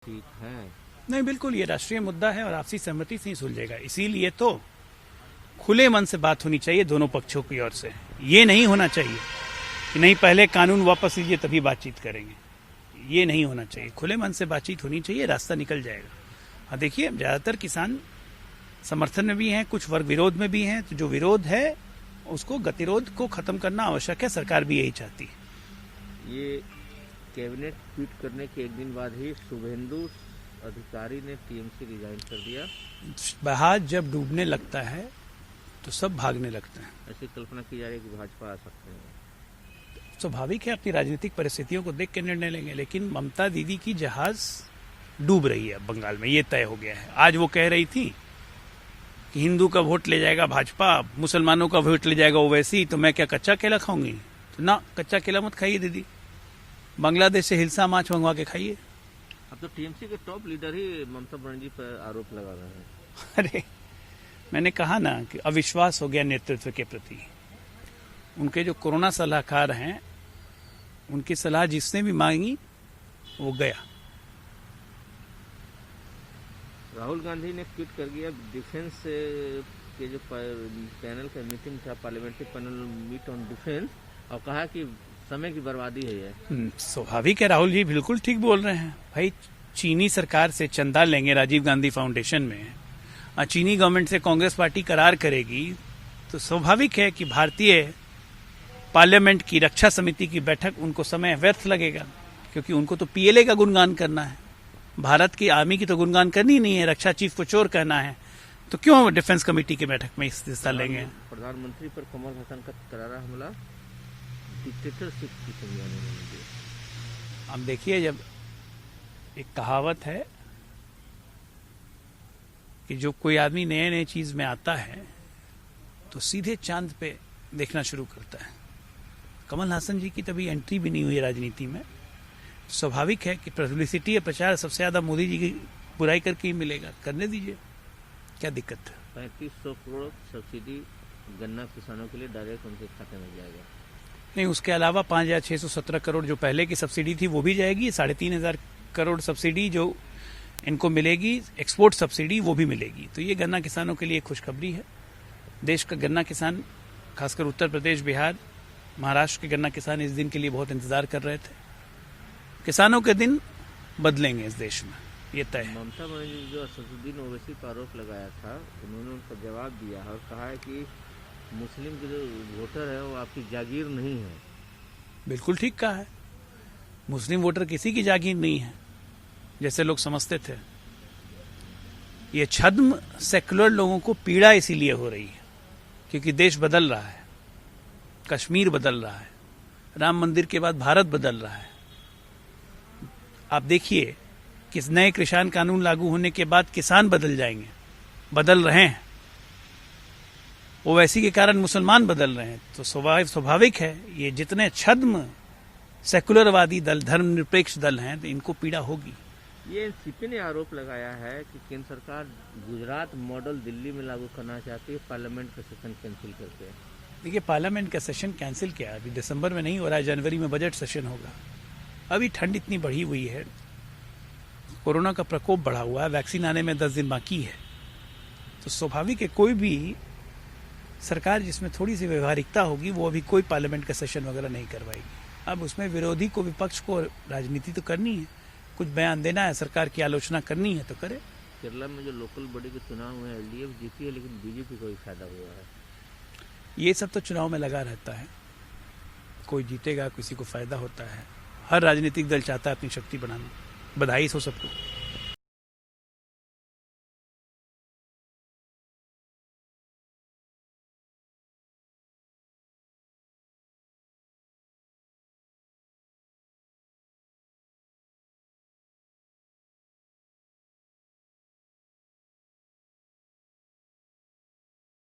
बातचीत है? नहीं, बिल्कुल ये राष्ट्रीय मुद्दा है और आपसी सहमति से ही सुलझेगा। इसीलिए तो खुले मन से बात होनी चाहिए दोनों पक्षों की ओर से। ये नहीं होना चाहिए कि नहीं पहले कानून वापस लीजिए तभी बातचीत करेंगे, ये नहीं होना चाहिए। खुले मन से बातचीत होनी चाहिए, रास्ता निकल जाएगा। हाँ देखिए, ज्यादातर किसान समर्थन में भी हैं, कुछ वर्ग विरोध में भी हैं, तो जो विरोध है उसको गतिरोध को खत्म करना आवश्यक है, सरकार भी यही चाहती है। ये कैबिनेट ट्वीट करने के एक दिन बाद ही शुभेंदु अधिकारी ने टीएमसी रिजाइन कर दिया। जहाज जब डूबने लगता है तो सब भागने लगते हैं। ऐसी कल्पना की जा रही है कि भाजपा आ सकते हैं। स्वाभाविक है, अपनी राजनीतिक परिस्थितियों को देख के निर्णय लेंगे, लेकिन ममता दीदी की जहाज डूब रही है बंगाल में, ये तय हो गया है। आज वो कह रही थी कि हिंदू का वोट ले जाएगा भाजपा, मुसलमानों का वोट ले जाएगा ओवैसी, तो मैं क्या कच्चा केला खाऊंगी? तो ना, कच्चा केला मत खाइए दीदी, बांग्लादेश से हिलसा माछ मंगवा के खाइए। अब तो टीएमसी के टॉप लीडर ही ममता बनर्जी पर आरोप लगा रहे हैं। अरे मैंने कहा ना कि अविश्वास हो गया नेतृत्व के प्रति। उनके जो कोरोना सलाहकार हैं, उनकी सलाह जिसने भी मांगी वो गया। राहुल गांधी ने ट्वीट कर दिया, डिफेंस के जो पैनल का मीटिंग था, parliamentary panel meet on defence, और कहा कि समय की बर्बादी है ये। स्वाभाविक है, राहुल जी बिल्कुल ठीक बोल रहे हैं। भाई चीनी सरकार से चंदा लेंगे राजीव गांधी फाउंडेशन में, और चीनी गवर्नमेंट से कांग्रेस पार्टी करार करेगी, तो स्वाभाविक है कि भारतीय पार्लियामेंट की रक्षा समिति की बैठक उनको समय व्यर्थ लगेगा, क्योंकि उनको तो पीएलए का गुणगान करना है, भारत की आर्मी की तो गुणगान करनी ही नहीं है, रक्षा चीफ को चोर कहना है, तो क्यों डिफेंस कमेटी की बैठक में हिस्सा लेंगे? प्रधानमंत्री पर कमल हसन का करारा हमला डिक्टेटरशिप की संज्ञान में दिया। अब देखिए, जब एक कहावत है कि जो कोई आदमी नए नए चीज में आता है तो सीधे चांद पे देखना शुरू करता है। कमल हासन जी की तभी एंट्री भी नहीं हुई राजनीति में। स्वाभाविक है कि पब्लिसिटी या प्रचार सबसे ज्यादा मोदी जी की बुराई करके ही मिलेगा, करने दीजिए, क्या दिक्कत है। 3500 करोड़ सब्सिडी गन्ना किसानों के लिए डायरेक्ट उनके खाते में जाएगा। नहीं, उसके अलावा 5617 करोड़ जो पहले की सब्सिडी थी वो भी जाएगी, 3500 करोड़ सब्सिडी जो इनको मिलेगी, एक्सपोर्ट सब्सिडी, वो भी मिलेगी। तो ये गन्ना किसानों के लिए खुशखबरी है। देश का गन्ना किसान, खासकर उत्तर प्रदेश, बिहार, महाराष्ट्र के गन्ना किसान इस दिन के लिए बहुत इंतजार कर रहे थे। किसानों के दिन बदलेंगे इस देश में, ये तय है। ममता बनर्जी जो असदुद्दीन ओवैसी पर आरोप लगाया था, उन्होंने उनका जवाब दिया और कहा है कि मुस्लिम के जो वोटर है वो आपकी जागीर नहीं है। बिल्कुल ठीक कहा है, मुस्लिम वोटर किसी की जागीर नहीं है जैसे लोग समझते थे। ये छद्म सेकुलर लोगों को पीड़ा इसीलिए हो रही है क्योंकि देश बदल रहा है, कश्मीर बदल रहा है, राम मंदिर के बाद भारत बदल रहा है। आप देखिए कि नए किसान कानून लागू होने के बाद किसान बदल जाएंगे, बदल रहे हैं, ओवैसी के कारण मुसलमान बदल रहे हैं। तो स्वाभाविक है, ये जितने छद्म सेकुलरवादी दल, धर्मनिरपेक्ष दल हैं, तो इनको पीड़ा होगी। ये एनसीपी ने आरोप लगाया है कि केंद्र सरकार गुजरात मॉडल दिल्ली में लागू करना चाहती है, पार्लियामेंट का सेशन कैंसिल करके। देखिए, पार्लियामेंट का सेशन कैंसिल किया, अभी दिसंबर में नहीं हो रहा है, जनवरी में बजट सेशन होगा। अभी ठंड इतनी बढ़ी हुई है, कोरोना का प्रकोप बढ़ा हुआ है, वैक्सीन आने में 10 दिन बाकी है, तो स्वाभाविक है कोई भी सरकार जिसमें थोड़ी सी व्यवहारिकता होगी वो अभी कोई पार्लियामेंट का सेशन वगैरह नहीं करवाएगी। अब उसमें विरोधी को, विपक्ष को राजनीति तो करनी है, कुछ बयान देना है, सरकार की आलोचना करनी है तो करे। केरला में जो लोकल बॉडी के चुनाव हुए हैं, एलडीएफ जीती है, लेकिन बीजेपी को ही फायदा हुआ है। ये सब तो चुनाव में लगा रहता है, कोई जीतेगा, किसी को फायदा होता है। हर राजनीतिक दल चाहता है अपनी शक्ति बढ़ाना। बधाई हो सबको।